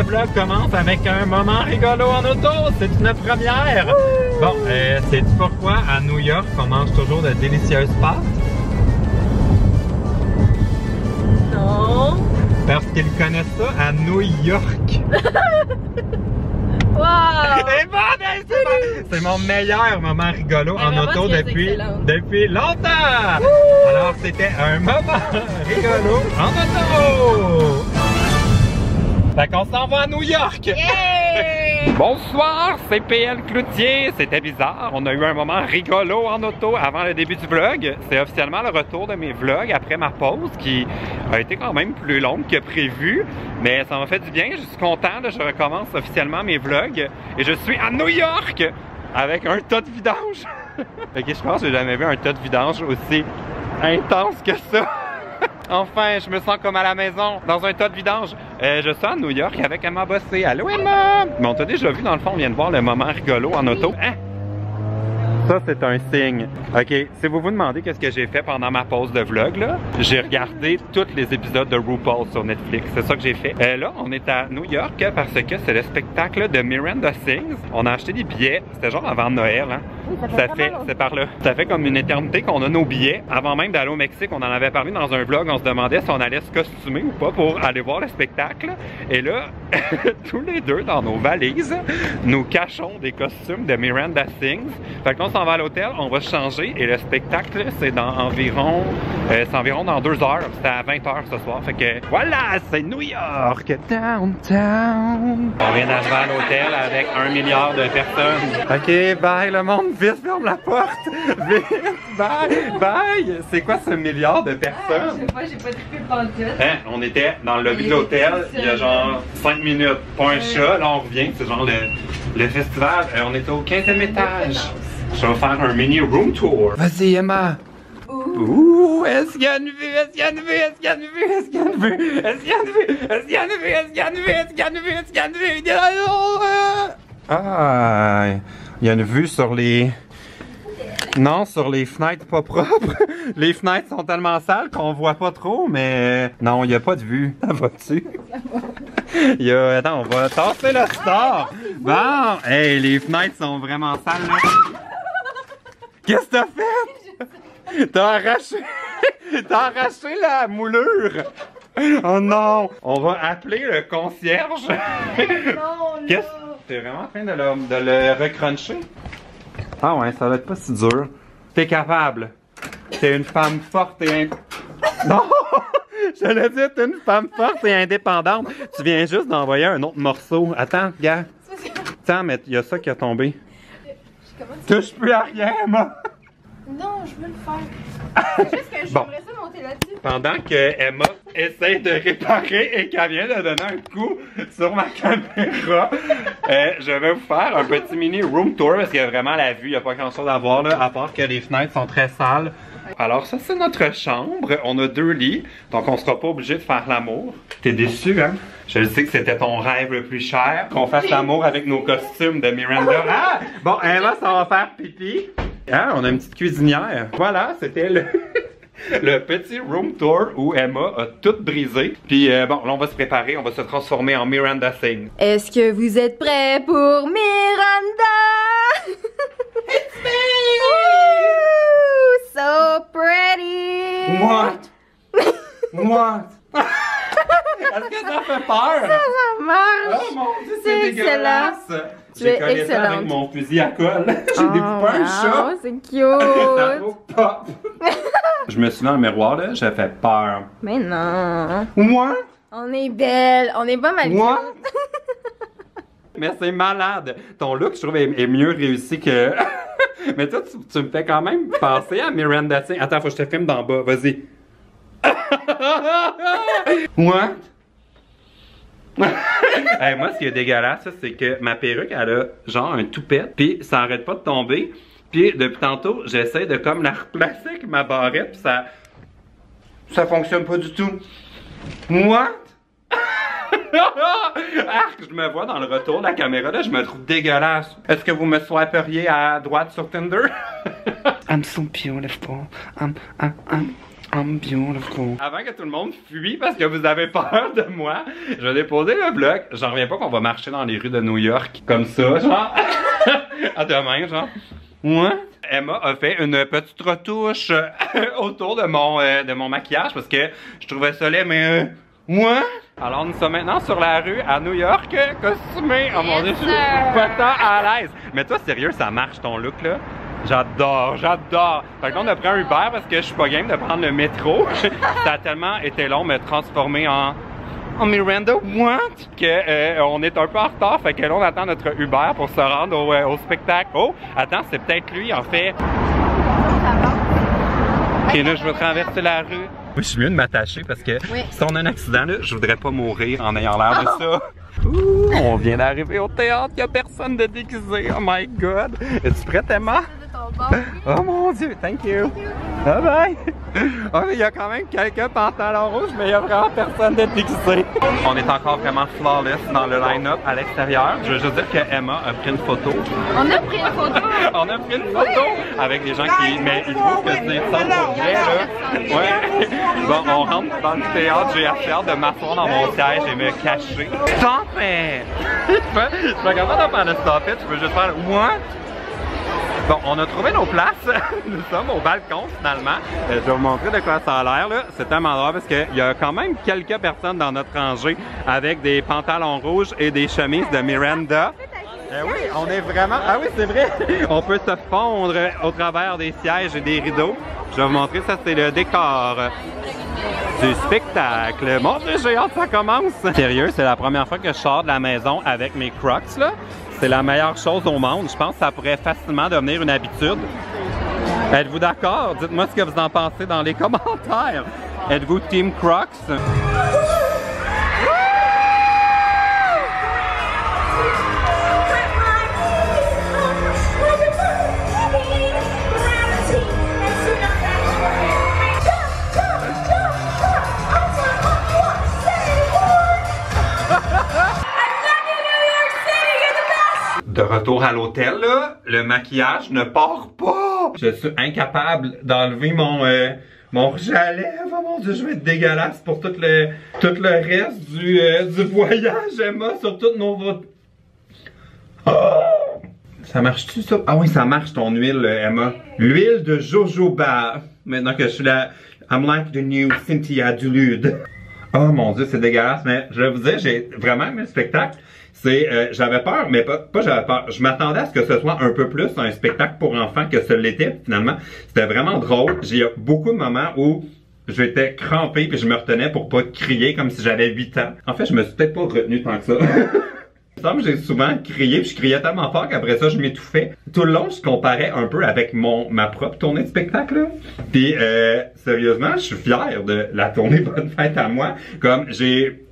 vlog commence avec un moment rigolo en auto. C'est une première. Bon, sais-tu pourquoi à New York on mange toujours de délicieuses pâtes? Non. Parce qu'ils connaissent ça à New York. Wow! C'est mon meilleur moment rigolo en auto depuis longtemps. Alors c'était un moment rigolo en auto. Fait qu'on s'en va à New York. Yeah! Bonsoir, c'est PL Cloutier. C'était bizarre, on a eu un moment rigolo en auto avant le début du vlog. C'est officiellement le retour de mes vlogs après ma pause qui a été quand même plus longue que prévu. Mais ça m'a fait du bien, je suis content, là, je recommence officiellement mes vlogs. Et je suis à New York avec un tas de vidange. Ok, je pense que j'ai jamais vu un tas de vidange aussi intense que ça. Enfin, je me sens comme à la maison, dans un tas de vidange. Je suis à New York avec Emma Bossé. Allô Emma! Mais on t'a déjà vu, dans le fond, on vient de voir le moment rigolo en auto. Hein? Ça, c'est un signe. Ok, si vous vous demandez qu'est-ce que j'ai fait pendant ma pause de vlog, là, j'ai regardé tous les épisodes de RuPaul sur Netflix. C'est ça que j'ai fait. Là, on est à New York parce que c'est le spectacle de Miranda Sings. On a acheté des billets. C'était genre avant Noël, hein? Oui, c'est par là. Ça fait comme une éternité qu'on a nos billets. Avant même d'aller au Mexique, on en avait parlé dans un vlog. On se demandait si on allait se costumer ou pas pour aller voir le spectacle. Et là, tous les deux, dans nos valises, nous cachons des costumes de Miranda Sings. Fait qu'on s'en va à l'hôtel, on va se changer et le spectacle, c'est dans environ dans 2 heures. C'était à 20 h ce soir. Fait que voilà, c'est New York, downtown. On vient d'arriver à l'hôtel avec 1 milliard de personnes. Ok, bye le monde. Vite, ferme la porte! Vite! Bye! Bye! C'est quoi ce milliard de personnes? Je sais pas, j'ai pas trippé pantoute. Hein? On était dans le lobby de l'hôtel, il y a genre 5 minutes, pas un chat, là on revient, c'est genre le festival. On était au 15e étage. Je vais faire un mini room tour. Vas-y Emma! Ouh, est-ce qu'il y a une vue? Est-ce qu'il y a une vue? Est-ce qu'il y a une vue? Est-ce qu'il y a une vue? Est-ce qu'il y a une vue? Est-ce qu'il y a une vue? Est-ce qu'il y a une vue? Est-ce qu'il y a une vue? Est-ce qu'il y a une vue? Est-ce qu'il y a une vue? Ah! Il y a une vue sur les... Non, sur les fenêtres pas propres. Les fenêtres sont tellement sales qu'on voit pas trop, mais... Non, il n'y a pas de vue. Ça va-tu? Il y a... Attends, on va tasser le store. Bon, hey, les fenêtres sont vraiment sales, là. Qu'est-ce que t'as fait? T'as arraché... T'as arraché la moulure. Oh non! On va appeler le concierge. Non, Qu'est-ce? T'es vraiment en train de le recruncher? Ah ouais, ça va être pas si dur. T'es capable. T'es une femme forte et Non! J'allais dire, t'es une femme forte et indépendante. Tu viens juste d'envoyer un autre morceau. Attends, gars. Attends, mais il y a ça qui a tombé. Touche plus à rien, moi! Non, je veux le faire. C'est juste que j'aimerais ça monter là-dessus. Pendant que Emma essaie de réparer et qu'elle vient de donner un coup sur ma caméra, je vais vous faire un petit mini room tour parce qu'il y a vraiment la vue, il n'y a pas grand chose à voir là, à part que les fenêtres sont très sales. Alors ça c'est notre chambre, on a 2 lits, donc on sera pas obligé de faire l'amour. T'es déçu hein? Je sais que c'était ton rêve le plus cher, qu'on fasse l'amour avec nos costumes de Miranda. Ah! Bon, Emma, ça va faire pipi. Ah, on a une petite cuisinière. Voilà, c'était le petit room tour où Emma a tout brisé. Puis bon, là on va se préparer, on va se transformer en Miranda Sings. Est-ce que vous êtes prêts pour Miranda? It's me! Ooh, so pretty! What? What? Est-ce que ça fait peur? Ça marche! Oh mon Dieu, c'est c'est dégueulasse! J'ai collé ça avec mon fusil à colle. J'ai découpé un chat. C'est cute! Ça vaut pop! Je me suis mis dans le miroir là, j'ai fait peur. Mais non! Moi? On est belle! On est pas mal Moi? Mais c'est malade! Ton look, je trouve, est mieux réussi que... Mais toi, tu me fais quand même penser à Miranda Sings. Attends, faut que je te filme d'en bas, vas-y. What? Hey, moi, ce qui est dégueulasse, c'est que ma perruque, elle a genre un toupette, puis ça arrête pas de tomber. Puis depuis tantôt, j'essaie de comme la replacer avec ma barrette, puis ça fonctionne pas du tout. What? Arc, je me vois dans le retour de la caméra, là, je me trouve dégueulasse. Est-ce que vous me swiperiez à droite sur Tinder? I'm so beautiful. I'm beautiful. Avant que tout le monde fuit parce que vous avez peur de moi, je vais déposer le vlog. J'en reviens pas qu'on va marcher dans les rues de New York comme ça, genre. À demain, genre. Ouais. Emma a fait une petite retouche autour de mon maquillage parce que je trouvais ça laid, mais ouais. Alors nous sommes maintenant sur la rue à New York, costumés. Oh mon dieu, je suis pas tant à l'aise. Mais toi, sérieux, ça marche ton look là? J'adore, j'adore. Fait qu'on a pris un Uber parce que je suis pas game de prendre le métro. Ça a tellement été long me transformer en Miranda what? Que on est un peu en retard, fait que là on attend notre Uber pour se rendre au spectacle. Oh, attends, c'est peut-être lui en fait. Ok, là je vais traverser la rue. Oui, je suis mieux de m'attacher parce que si on a un accident là, je voudrais pas mourir en ayant l'air de ça. Ouh, on vient d'arriver au théâtre, il y a personne de déguisé. Oh my god. Es-tu prête, Emma? Oh mon dieu, thank you. Bye bye. Oh, il y a quand même quelques pantalons rouges, mais il n'y a vraiment personne de déguisé. On est encore vraiment flawless dans le line-up à l'extérieur. Je veux juste dire que Emma a pris une photo. On a pris une photo. On a pris une photo avec des gens qui. Mais ils trouvent que c'est ça pour vrai, là. Ouais. Bon, on rentre dans le théâtre. J'ai assez hâte de m'asseoir dans mon siège et me cacher. Stop it! Je suis pas capable de faire le stop it. Je veux juste faire moi. Bon, on a trouvé nos places. Nous sommes au balcon finalement. Je vais vous montrer de quoi ça a l'air là. C'est tellement drôle parce qu'il y a quand même quelques personnes dans notre rangée avec des pantalons rouges et des chemises de Miranda. Oui, on est vraiment... Ah oui, c'est vrai! On peut se fondre au travers des sièges et des rideaux. Je vais vous montrer, ça c'est le décor du spectacle. Mon Dieu, j'ai hâte que ça commence! Sérieux, c'est la première fois que je sors de la maison avec mes Crocs là. C'est la meilleure chose au monde. Je pense que ça pourrait facilement devenir une habitude. Êtes-vous d'accord? Dites-moi ce que vous en pensez dans les commentaires. Êtes-vous Team Crocs? De retour à l'hôtel, là, le maquillage ne part pas. Je suis incapable d'enlever mon rouge à lèvres. Oh mon dieu, je vais être dégueulasse pour tout le reste du voyage, Emma, sur toutes nos routes. Oh! Ça marche-tu ça? Ah oui, ça marche ton huile, Emma. L'huile de jojoba. Maintenant que je suis là, I'm like the new Cynthia Dulude. Oh mon dieu, c'est dégueulasse, mais je vais vous dire, j'ai vraiment aimé le spectacle. J'avais peur, mais pas j'avais peur. Je m'attendais à ce que ce soit un peu plus un spectacle pour enfants que ce l'était, finalement. C'était vraiment drôle. J'ai eu beaucoup de moments où j'étais crampé puis je me retenais pour pas crier comme si j'avais 8 ans. En fait, je me suis peut-être pas retenu tant que ça. Il me semble que j'ai souvent crié, puis je criais tellement fort qu'après ça, je m'étouffais. Tout le long, je comparais un peu avec ma propre tournée de spectacle, là. Puis, sérieusement, je suis fier de la tournée Bonne Fête à moi. Comme,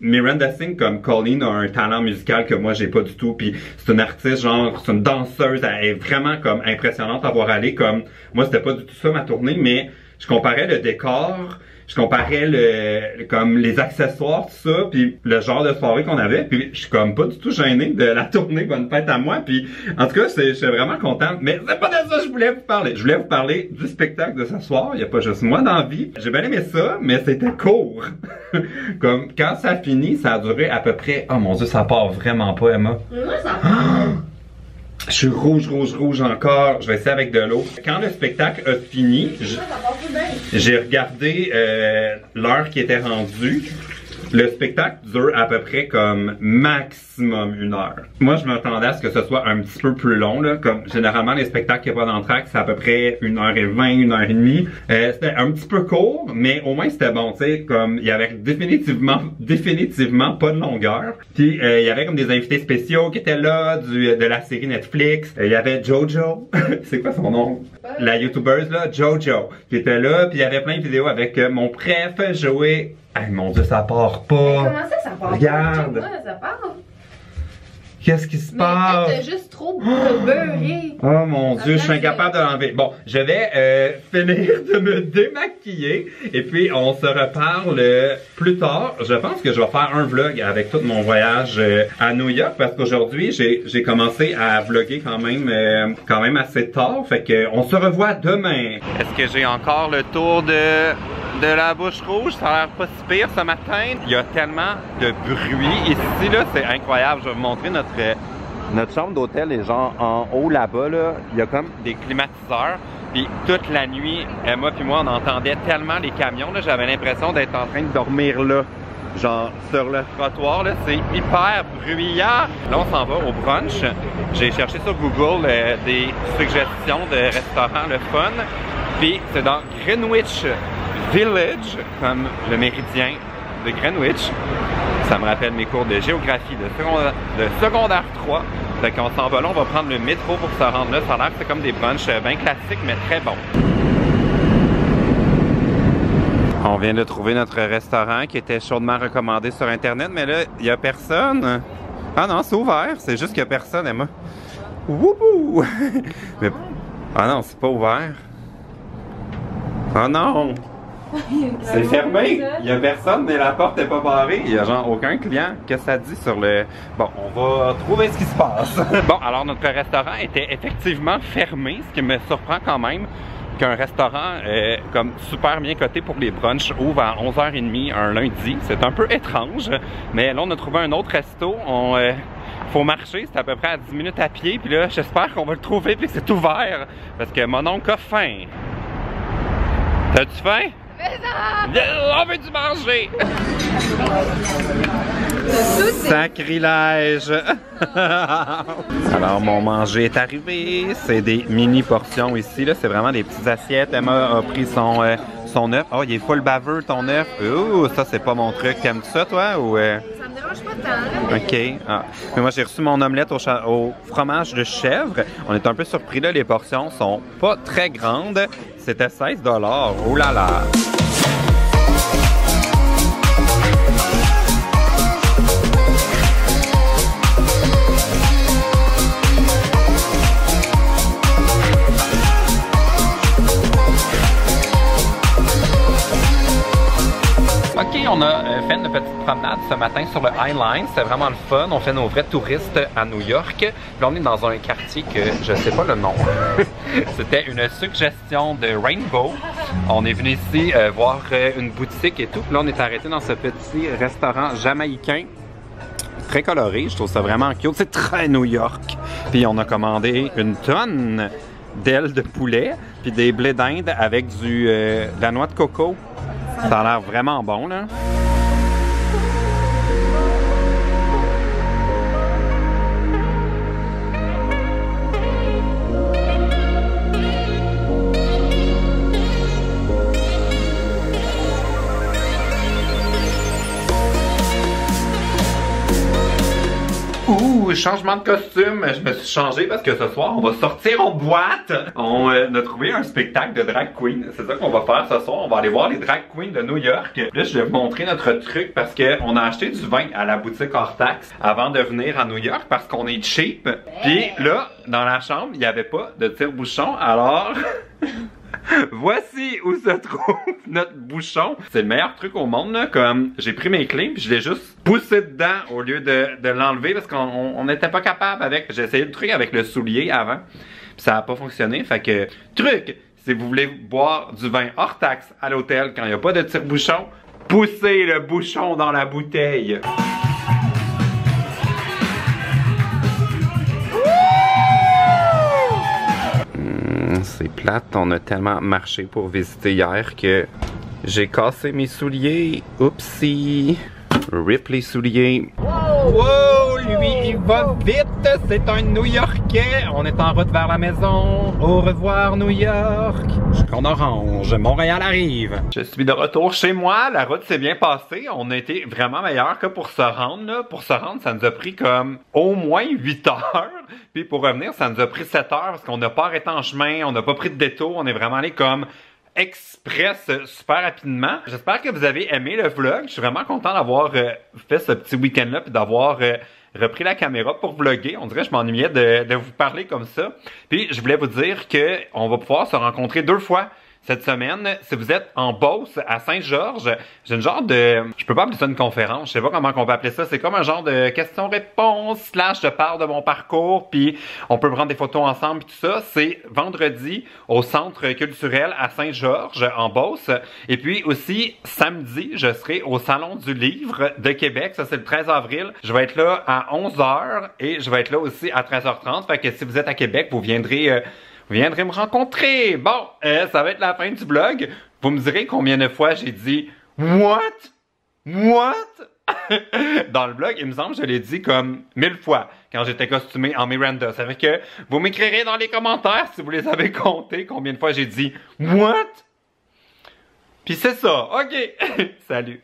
Miranda Singh, comme Colleen, a un talent musical que moi, j'ai pas du tout. Puis, c'est une artiste, genre, c'est une danseuse. Elle est vraiment, comme, impressionnante à voir aller. Comme, moi, c'était pas du tout ça, ma tournée, mais je comparais le décor, je comparais comme les accessoires, tout ça, puis le genre de soirée qu'on avait, puis je suis comme pas du tout gêné de la tournée Bonne Fête à moi, puis en tout cas, je suis vraiment contente, mais c'est pas de ça que je voulais vous parler. Je voulais vous parler du spectacle de ce soir, il y a pas juste moi dans la vie. J'ai bien aimé ça, mais c'était court. Comme, quand ça finit, ça a duré à peu près, oh mon dieu, ça part vraiment pas, Emma. Moi, ça part. Je suis rouge encore. Je vais essayer avec de l'eau. Quand le spectacle a fini, j'ai regardé l'heure qui était rendue. Le spectacle dure à peu près comme maximum 1 heure. Moi, je m'attendais à ce que ce soit un petit peu plus long, là. Comme généralement, les spectacles qui n'y a pas d'entracte, c'est à peu près 1h20, 1h30. C'était un petit peu court, mais au moins c'était bon, tu sais. Comme il y avait définitivement pas de longueur. Puis il y avait comme des invités spéciaux qui étaient là, de la série Netflix. Il y avait Jojo. C'est quoi son nom? La YouTubeuse là, Jojo, qui était là. Puis il y avait plein de vidéos avec mon préf Joey. Hey, mon dieu, ça part pas. Mais comment ça part pas? Regarde. Ça part. Qu'est-ce qui se passe? Mais t'as juste trop beurré. Oh mon dieu, je suis incapable de l'enlever. Bon, je vais finir de me démaquiller et puis on se reparle plus tard. Je pense que je vais faire un vlog avec tout mon voyage à New York parce qu'aujourd'hui, j'ai commencé à vlogger quand même assez tard. Fait que on se revoit demain. Est-ce que j'ai encore le tour de de la Bouche Rouge. Ça a l'air pas si pire ce matin. Il y a tellement de bruit ici, là, c'est incroyable. Je vais vous montrer notre chambre d'hôtel est genre en haut là-bas, là. Il y a comme des climatiseurs. Puis toute la nuit, Emma puis moi, on entendait tellement les camions, là. J'avais l'impression d'être en train de dormir là. Genre sur le trottoir, là, c'est hyper bruyant. Là, on s'en va au brunch. J'ai cherché sur Google des suggestions de restaurants le fun. Puis c'est dans Greenwich Village, comme le méridien de Greenwich. Ça me rappelle mes cours de géographie de secondaire 3. Fait qu'on s'en va là, on va prendre le métro pour se rendre là. Ça a l'air que c'est comme des brunchs bien classiques, mais très bons. On vient de trouver notre restaurant qui était chaudement recommandé sur Internet, mais là, il n'y a personne. Ah non, c'est ouvert. C'est juste qu'il n'y a personne, Emma. Wouhou! Mais... Ah non, c'est pas ouvert. Ah non! C'est fermé! Il n'y a personne, mais la porte n'est pas barrée. Il n'y a genre aucun client. Qu'est-ce que ça dit sur le... Bon, on va trouver ce qui se passe. Bon, alors notre restaurant était effectivement fermé, ce qui me surprend quand même. Qu'un restaurant comme super bien coté pour les brunchs ouvre à 11h30 un lundi. C'est un peu étrange, mais là on a trouvé un autre resto. Faut marcher, c'est à peu près à 10 minutes à pied. Puis là, j'espère qu'on va le trouver et que c'est ouvert. Parce que mon oncle a faim. T'as-tu faim? On veut du manger! Sacrilège! Alors, mon manger est arrivé. C'est des mini portions ici. C'est vraiment des petites assiettes. Emma a pris son œuf. Oh, il est full baveux, ton œuf. Ouh, ça, c'est pas mon truc. T'aimes ça, toi? Ou, Ça me dérange pas tant, là. OK. Ah. Mais moi, j'ai reçu mon omelette au fromage de chèvre. On est un peu surpris, là. Les portions sont pas très grandes. C'était 16 $. Oh là là! OK, on a fait une petite promenade ce matin sur le High Line. C'était vraiment le fun. On fait nos vrais touristes à New York. Puis là, on est dans un quartier que je sais pas le nom. C'était une suggestion de Rainbow. On est venu ici voir une boutique et tout. Puis là, on est arrêté dans ce petit restaurant jamaïcain. Très coloré. Je trouve ça vraiment cute. C'est très New York. Puis on a commandé une tonne d'ailes de poulet. Puis des blés d'Inde avec de la noix de coco. Ça a l'air vraiment bon, là. Ouh, changement de costume. Je me suis changé parce que ce soir, on va sortir en boîte. On a trouvé un spectacle de drag queen. C'est ça qu'on va faire ce soir. On va aller voir les drag queens de New York. Là, je vais vous montrer notre truc parce qu'on a acheté du vin à la boutique hors taxe avant de venir à New York parce qu'on est cheap. Puis là, dans la chambre, il n'y avait pas de tire-bouchon. Alors... Voici où se trouve notre bouchon. C'est le meilleur truc au monde, là. Comme j'ai pris mes clés puis je l'ai juste poussé dedans au lieu de l'enlever parce qu'on n'était pas capable avec. J'ai essayé le truc avec le soulier avant puis ça n'a pas fonctionné. Fait que truc, si vous voulez boire du vin hors taxe à l'hôtel quand il n'y a pas de tire-bouchon, poussez le bouchon dans la bouteille. C'est plate, on a tellement marché pour visiter hier que j'ai cassé mes souliers. Oupsie! Rip les souliers. Wow! Lui, il va vite! C'est un New-Yorkais! On est en route vers la maison. Au revoir, New York! Je suis en orange. Montréal arrive. Je suis de retour chez moi. La route s'est bien passée. On a été vraiment meilleur que pour se rendre. Là. Pour se rendre, ça nous a pris comme au moins 8 heures. Puis pour revenir, ça nous a pris 7 heures parce qu'on n'a pas arrêté en chemin. On n'a pas pris de détour. On est vraiment allé comme... express super rapidement. J'espère que vous avez aimé le vlog. Je suis vraiment content d'avoir fait ce petit week-end-là puis d'avoir repris la caméra pour vlogger. On dirait que je m'ennuyais de vous parler comme ça. Puis je voulais vous dire que on va pouvoir se rencontrer 2 fois cette semaine, si vous êtes en Beauce, à Saint-Georges, j'ai une genre de... Je peux pas appeler ça une conférence, je sais pas comment on peut appeler ça. C'est comme un genre de questions-réponses, / je parle de mon parcours, puis on peut prendre des photos ensemble, puis tout ça. C'est vendredi au Centre culturel à Saint-Georges, en Beauce. Et puis aussi, samedi, je serai au Salon du Livre de Québec. Ça, c'est le 13 avril. Je vais être là à 11h et je vais être là aussi à 13h30. Fait que si vous êtes à Québec, vous viendrez me rencontrer. Bon, ça va être la fin du vlog. Vous me direz combien de fois j'ai dit « What? What? » Dans le vlog, il me semble que je l'ai dit comme 1000 fois quand j'étais costumé en Miranda. Ça fait que vous m'écrirez dans les commentaires si vous les avez comptés combien de fois j'ai dit « What? » Puis c'est ça. OK. Salut.